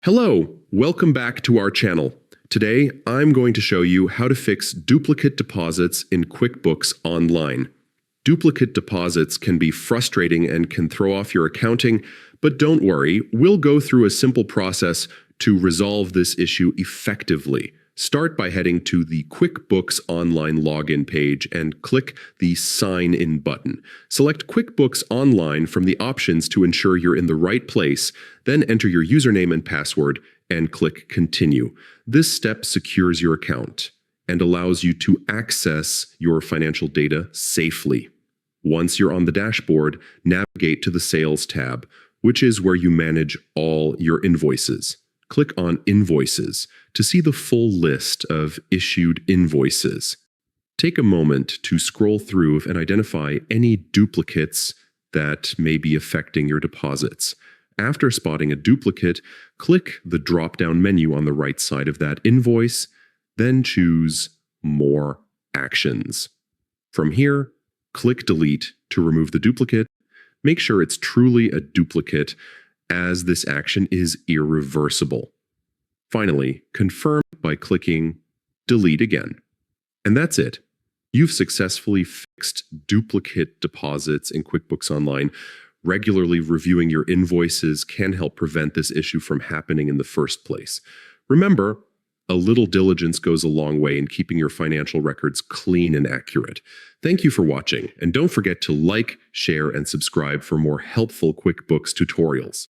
Hello, welcome back to our channel. Today, I'm going to show you how to fix duplicate deposits in QuickBooks Online. Duplicate deposits can be frustrating and can throw off your accounting, but don't worry, we'll go through a simple process to resolve this issue effectively. Start by heading to the QuickBooks Online login page and click the Sign In button. Select QuickBooks Online from the options to ensure you're in the right place, then enter your username and password and click Continue. This step secures your account and allows you to access your financial data safely. Once you're on the dashboard, navigate to the Sales tab, which is where you manage all your invoices. Click on Invoices to see the full list of issued invoices. Take a moment to scroll through and identify any duplicates that may be affecting your deposits. After spotting a duplicate, click the drop-down menu on the right side of that invoice, then choose More Actions. From here, click Delete to remove the duplicate. Make sure it's truly a duplicate, as this action is irreversible. Finally, confirm by clicking Delete again. And that's it. You've successfully fixed duplicate deposits in QuickBooks Online. Regularly reviewing your invoices can help prevent this issue from happening in the first place. Remember, a little diligence goes a long way in keeping your financial records clean and accurate. Thank you for watching, and don't forget to like, share, and subscribe for more helpful QuickBooks tutorials.